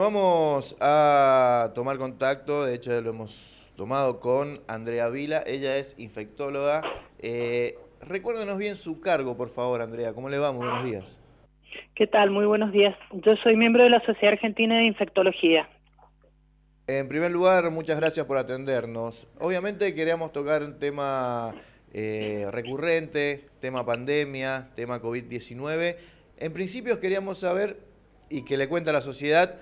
Vamos a tomar contacto, de hecho lo hemos tomado con Andrea Vila, ella es infectóloga. Recuérdenos bien su cargo, por favor, Andrea, ¿cómo le va? Muy buenos días. ¿Qué tal? Muy buenos días. Yo soy miembro de la Sociedad Argentina de Infectología. En primer lugar, muchas gracias por atendernos. Obviamente queríamos tocar un tema recurrente, tema pandemia, tema COVID-19. En principio queríamos saber, y que le cuente a la sociedad,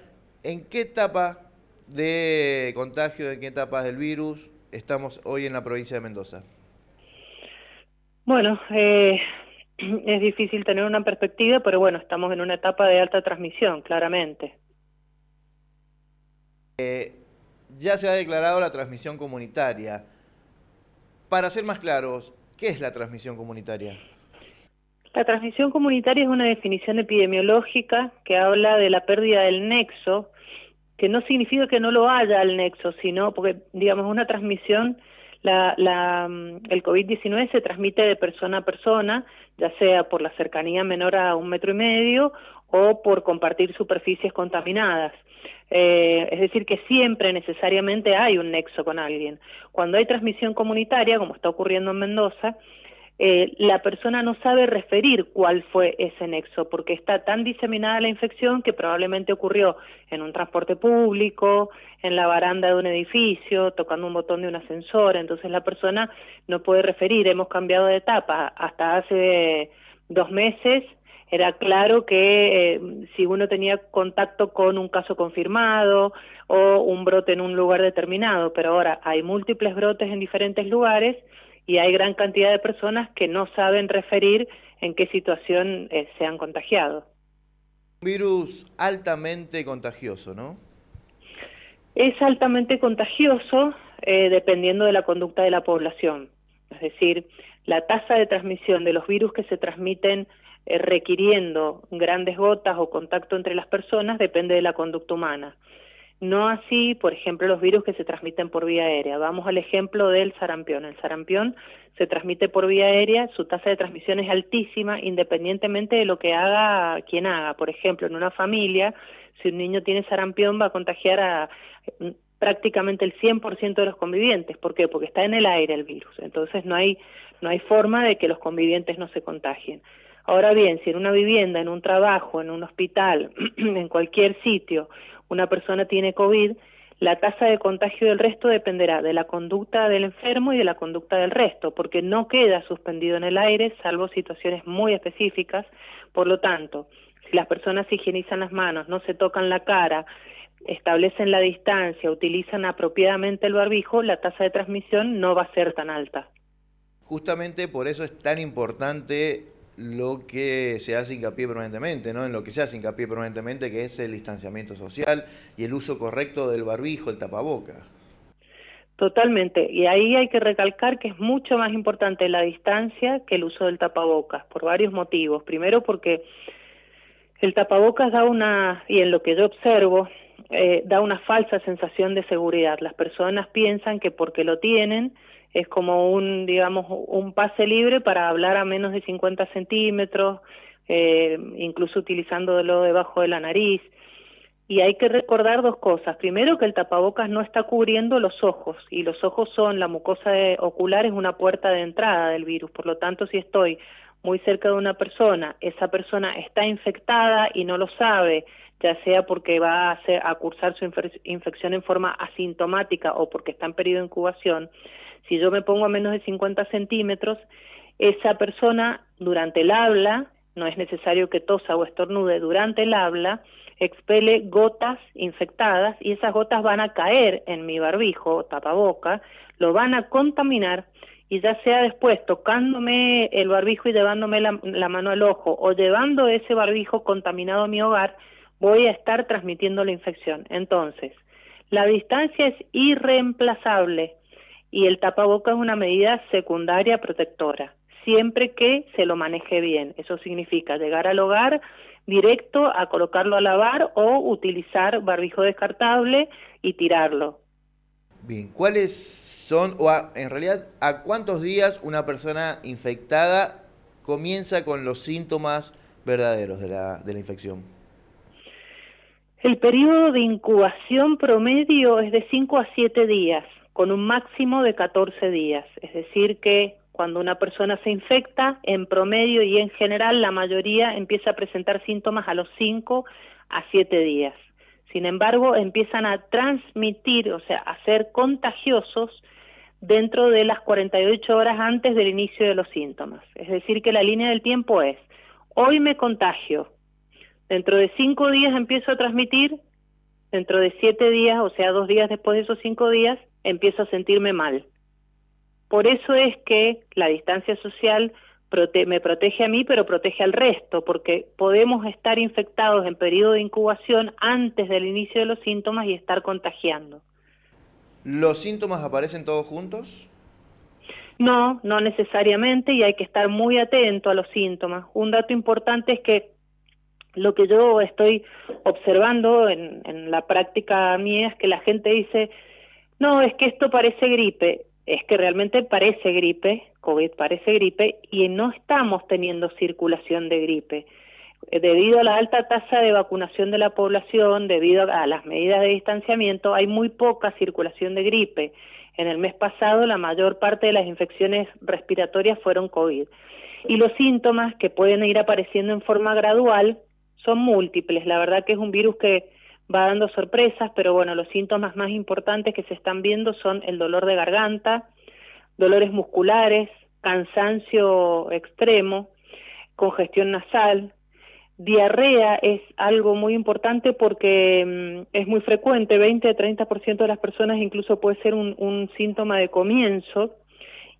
en qué etapa de contagio, en qué etapa del virus estamos hoy en la provincia de Mendoza. Bueno, es difícil tener una perspectiva, pero bueno, estamos en una etapa de alta transmisión, claramente. Ya se ha declarado la transmisión comunitaria. Para ser más claros, ¿qué es la transmisión comunitaria? La transmisión comunitaria es una definición epidemiológica que habla de la pérdida del nexo, que no significa que no lo haya al nexo, sino porque, digamos, una transmisión, el COVID-19 se transmite de persona a persona, ya sea por la cercanía menor a 1,5 metros o por compartir superficies contaminadas. Es decir, que siempre necesariamente hay un nexo con alguien. Cuando hay transmisión comunitaria, como está ocurriendo en Mendoza, la persona no sabe referir cuál fue ese nexo, porque está tan diseminada la infección que probablemente ocurrió en un transporte público, en la baranda de un edificio, tocando un botón de un ascensor, entonces la persona no puede referir. Hemos cambiado de etapa. Hasta hace 2 meses era claro que si uno tenía contacto con un caso confirmado o un brote en un lugar determinado, pero ahora hay múltiples brotes en diferentes lugares y hay gran cantidad de personas que no saben referir en qué situación se han contagiado. Un virus altamente contagioso, ¿no? Es altamente contagioso dependiendo de la conducta de la población. Es decir, la tasa de transmisión de los virus que se transmiten requiriendo grandes gotas o contacto entre las personas depende de la conducta humana. No así, por ejemplo, los virus que se transmiten por vía aérea. Vamos al ejemplo del sarampión. El sarampión se transmite por vía aérea, su tasa de transmisión es altísima independientemente de lo que haga quien haga. Por ejemplo, en una familia, si un niño tiene sarampión va a contagiar a prácticamente el 100% de los convivientes. ¿Por qué? Porque está en el aire el virus. Entonces no hay forma de que los convivientes no se contagien. Ahora bien, si en una vivienda, en un trabajo, en un hospital, en cualquier sitio, una persona tiene COVID, la tasa de contagio del resto dependerá de la conducta del enfermo y de la conducta del resto, porque no queda suspendido en el aire, salvo situaciones muy específicas. Por lo tanto, si las personas se higienizan las manos, no se tocan la cara, establecen la distancia, utilizan apropiadamente el barbijo, la tasa de transmisión no va a ser tan alta. Justamente por eso es tan importante lo que se hace hincapié permanentemente, ¿no? En lo que se hace hincapié permanentemente, que es el distanciamiento social y el uso correcto del barbijo, el tapaboca. Totalmente, y ahí hay que recalcar que es mucho más importante la distancia que el uso del tapabocas, por varios motivos. Primero porque el tapabocas y en lo que yo observo, da una falsa sensación de seguridad. Las personas piensan que porque lo tienen es como digamos, un pase libre para hablar a menos de 50 centímetros, incluso utilizándolo debajo de la nariz. Y hay que recordar dos cosas. Primero, que el tapabocas no está cubriendo los ojos, y los ojos son, la mucosa ocular es una puerta de entrada del virus. Por lo tanto, si estoy muy cerca de una persona, esa persona está infectada y no lo sabe, ya sea porque va a cursar su infección en forma asintomática o porque está en periodo de incubación. Si yo me pongo a menos de 50 centímetros, esa persona durante el habla, no es necesario que tosa o estornude, durante el habla expele gotas infectadas y esas gotas van a caer en mi barbijo o tapaboca, lo van a contaminar, y ya sea después tocándome el barbijo y llevándome la mano al ojo o llevando ese barbijo contaminado a mi hogar, voy a estar transmitiendo la infección. Entonces, la distancia es irreemplazable y el tapaboca es una medida secundaria protectora, siempre que se lo maneje bien. Eso significa llegar al hogar directo a colocarlo a lavar o utilizar barbijo descartable y tirarlo. Bien, ¿cuáles son, en realidad, a cuántos días una persona infectada comienza con los síntomas verdaderos de la infección? El periodo de incubación promedio es de 5 a 7 días, con un máximo de 14 días. Es decir que cuando una persona se infecta, en promedio y en general la mayoría empieza a presentar síntomas a los 5 a 7 días. Sin embargo, empiezan a transmitir, o sea, a ser contagiosos dentro de las 48 horas antes del inicio de los síntomas. Es decir que la línea del tiempo es, hoy me contagio, dentro de 5 días empiezo a transmitir, dentro de 7 días, o sea, 2 días después de esos 5 días, empiezo a sentirme mal. Por eso es que la distancia social me protege a mí, pero protege al resto, porque podemos estar infectados en periodo de incubación antes del inicio de los síntomas y estar contagiando. ¿Los síntomas aparecen todos juntos? No, no necesariamente, y hay que estar muy atento a los síntomas. Un dato importante es que lo que yo estoy observando en la práctica mía es que la gente dice, no, es que esto parece gripe. Es que realmente parece gripe, COVID parece gripe, y no estamos teniendo circulación de gripe. Debido a la alta tasa de vacunación de la población, debido a las medidas de distanciamiento, hay muy poca circulación de gripe. En el mes pasado la mayor parte de las infecciones respiratorias fueron COVID. Y los síntomas que pueden ir apareciendo en forma gradual son múltiples. La verdad que es un virus que va dando sorpresas, pero bueno, los síntomas más importantes que se están viendo son el dolor de garganta, dolores musculares, cansancio extremo, congestión nasal. Diarrea es algo muy importante porque es muy frecuente, 20 a 30% de las personas incluso puede ser un síntoma de comienzo.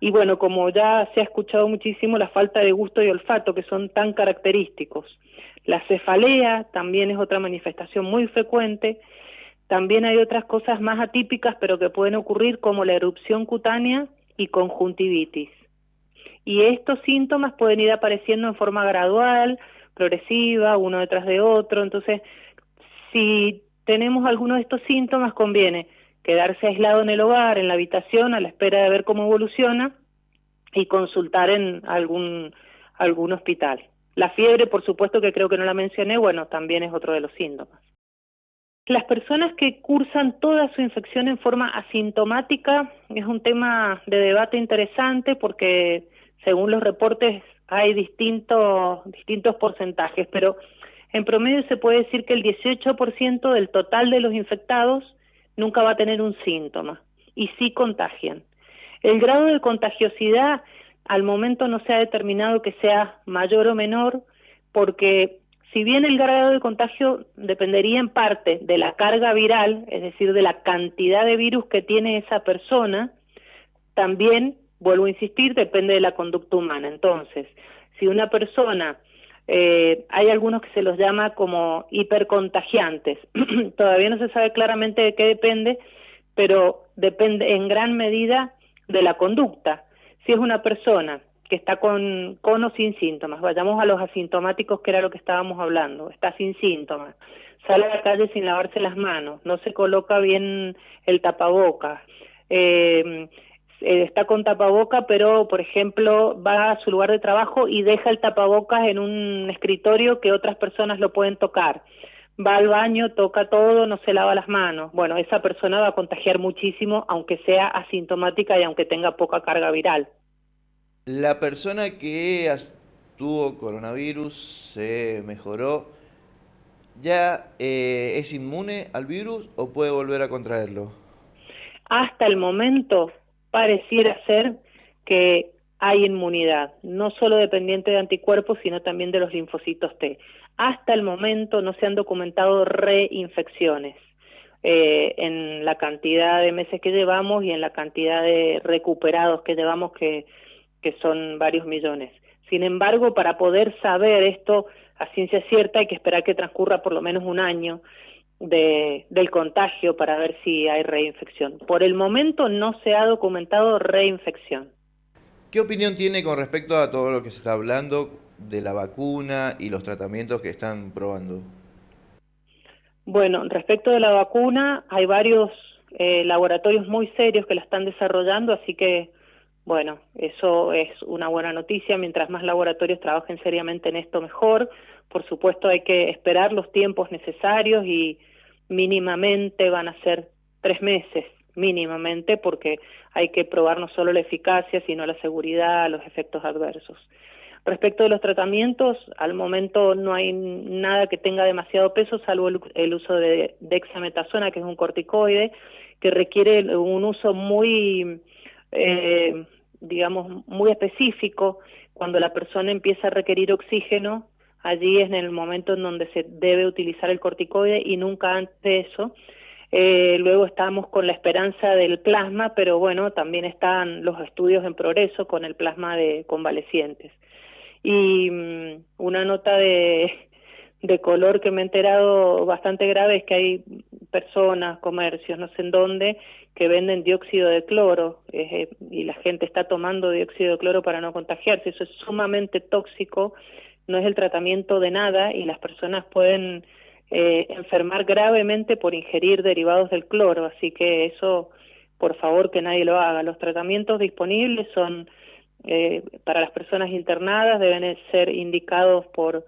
Y bueno, como ya se ha escuchado muchísimo, la falta de gusto y olfato, que son tan característicos. La cefalea también es otra manifestación muy frecuente. También hay otras cosas más atípicas, pero que pueden ocurrir, como la erupción cutánea y conjuntivitis. Y estos síntomas pueden ir apareciendo en forma gradual, progresiva, uno detrás de otro. Entonces, si tenemos alguno de estos síntomas, conviene quedarse aislado en el hogar, en la habitación, a la espera de ver cómo evoluciona y consultar en algún hospital. La fiebre, por supuesto, que creo que no la mencioné, bueno, también es otro de los síntomas. Las personas que cursan toda su infección en forma asintomática es un tema de debate interesante porque según los reportes hay distintos porcentajes, pero en promedio se puede decir que el 18% del total de los infectados nunca va a tener un síntoma y sí contagian. El grado de contagiosidad al momento no se ha determinado que sea mayor o menor, porque si bien el grado de contagio dependería en parte de la carga viral, es decir, de la cantidad de virus que tiene esa persona, también, vuelvo a insistir, depende de la conducta humana. Entonces, si una persona, hay algunos que se los llama como hipercontagiantes, todavía no se sabe claramente de qué depende, pero depende en gran medida de la conducta. Si es una persona que está con o sin síntomas, vayamos a los asintomáticos, que era lo que estábamos hablando, está sin síntomas, sale a la calle sin lavarse las manos, no se coloca bien el tapabocas, está con tapaboca, pero por ejemplo va a su lugar de trabajo y deja el tapabocas en un escritorio que otras personas lo pueden tocar, va al baño, toca todo, no se lava las manos. Bueno, esa persona va a contagiar muchísimo, aunque sea asintomática y aunque tenga poca carga viral. La persona que tuvo coronavirus, se mejoró, ¿ya es inmune al virus o puede volver a contraerlo? Hasta el momento pareciera ser que hay inmunidad, no solo dependiente de anticuerpos, sino también de los linfocitos T. Hasta el momento no se han documentado reinfecciones en la cantidad de meses que llevamos y en la cantidad de recuperados que llevamos, que son varios millones. Sin embargo, para poder saber esto a ciencia cierta hay que esperar que transcurra por lo menos un año del contagio para ver si hay reinfección. Por el momento no se ha documentado reinfección. ¿Qué opinión tiene con respecto a todo lo que se está hablando de la vacuna y los tratamientos que están probando? Bueno, respecto de la vacuna, hay varios laboratorios muy serios que la están desarrollando, así que, bueno, eso es una buena noticia. Mientras más laboratorios trabajen seriamente en esto, mejor. Por supuesto, hay que esperar los tiempos necesarios y mínimamente van a ser 3 meses, mínimamente, porque hay que probar no solo la eficacia, sino la seguridad, los efectos adversos. Respecto de los tratamientos, al momento no hay nada que tenga demasiado peso, salvo el uso de dexametasona, que es un corticoide, que requiere un uso muy, digamos, muy específico. Cuando la persona empieza a requerir oxígeno, allí es en el momento en donde se debe utilizar el corticoide y nunca antes de eso. Luego estamos con la esperanza del plasma, pero bueno, también están los estudios en progreso con el plasma de convalecientes. Y una nota de color que me he enterado bastante grave es que hay personas, comercios, no sé en dónde, que venden dióxido de cloro y la gente está tomando dióxido de cloro para no contagiarse. Eso es sumamente tóxico, no es el tratamiento de nada y las personas pueden enfermar gravemente por ingerir derivados del cloro, así que eso, por favor, que nadie lo haga. Los tratamientos disponibles son para las personas internadas, deben ser indicados por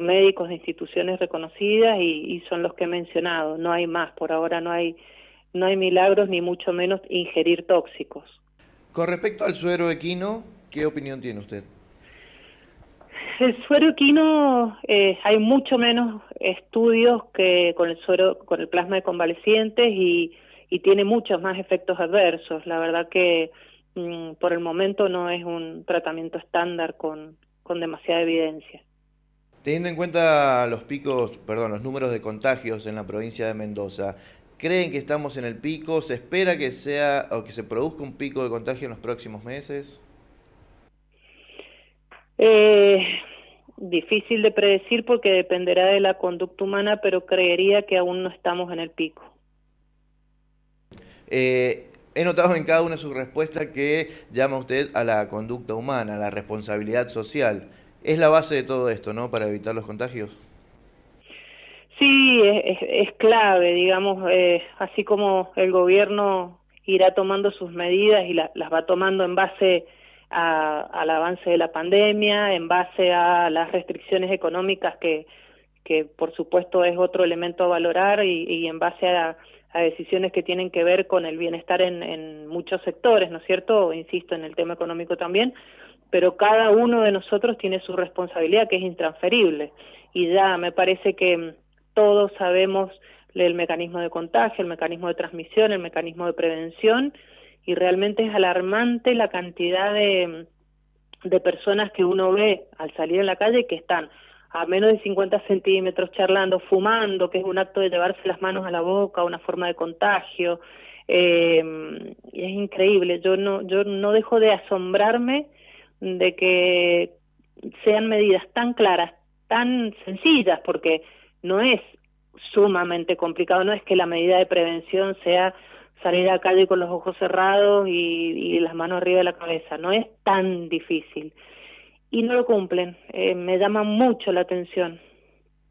médicos de instituciones reconocidas y son los que he mencionado, no hay más, por ahora no hay milagros ni mucho menos ingerir tóxicos. Con respecto al suero equino, ¿qué opinión tiene usted? El suero equino, hay mucho menos estudios que con el suero, con el plasma de convalecientes y tiene muchos más efectos adversos. La verdad que por el momento no es un tratamiento estándar con demasiada evidencia. Teniendo en cuenta los picos, perdón, los números de contagios en la provincia de Mendoza, ¿creen que estamos en el pico? ¿Se espera que sea o que se produzca un pico de contagio en los próximos meses? Eh, Difícil de predecir porque dependerá de la conducta humana, pero creería que aún no estamos en el pico. He notado en cada una de sus respuestas que llama usted a la conducta humana, a la responsabilidad social. Es la base de todo esto, ¿no? Para evitar los contagios. Sí, es clave, digamos, así como el gobierno irá tomando sus medidas y las va tomando en base al avance de la pandemia, en base a las restricciones económicas que por supuesto es otro elemento a valorar y en base a decisiones que tienen que ver con el bienestar en muchos sectores, ¿no es cierto? Insisto, en el tema económico también, pero cada uno de nosotros tiene su responsabilidad que es intransferible y ya me parece que todos sabemos el mecanismo de contagio, el mecanismo de transmisión, el mecanismo de prevención y realmente es alarmante la cantidad de personas que uno ve al salir en la calle que están a menos de 50 centímetros charlando, fumando, que es un acto de llevarse las manos a la boca, una forma de contagio. Y es increíble, yo no dejo de asombrarme de que sean medidas tan claras, tan sencillas, porque no es sumamente complicado, no es que la medida de prevención sea salir a la calle con los ojos cerrados y las manos arriba de la cabeza, no es tan difícil. Y no lo cumplen, me llama mucho la atención.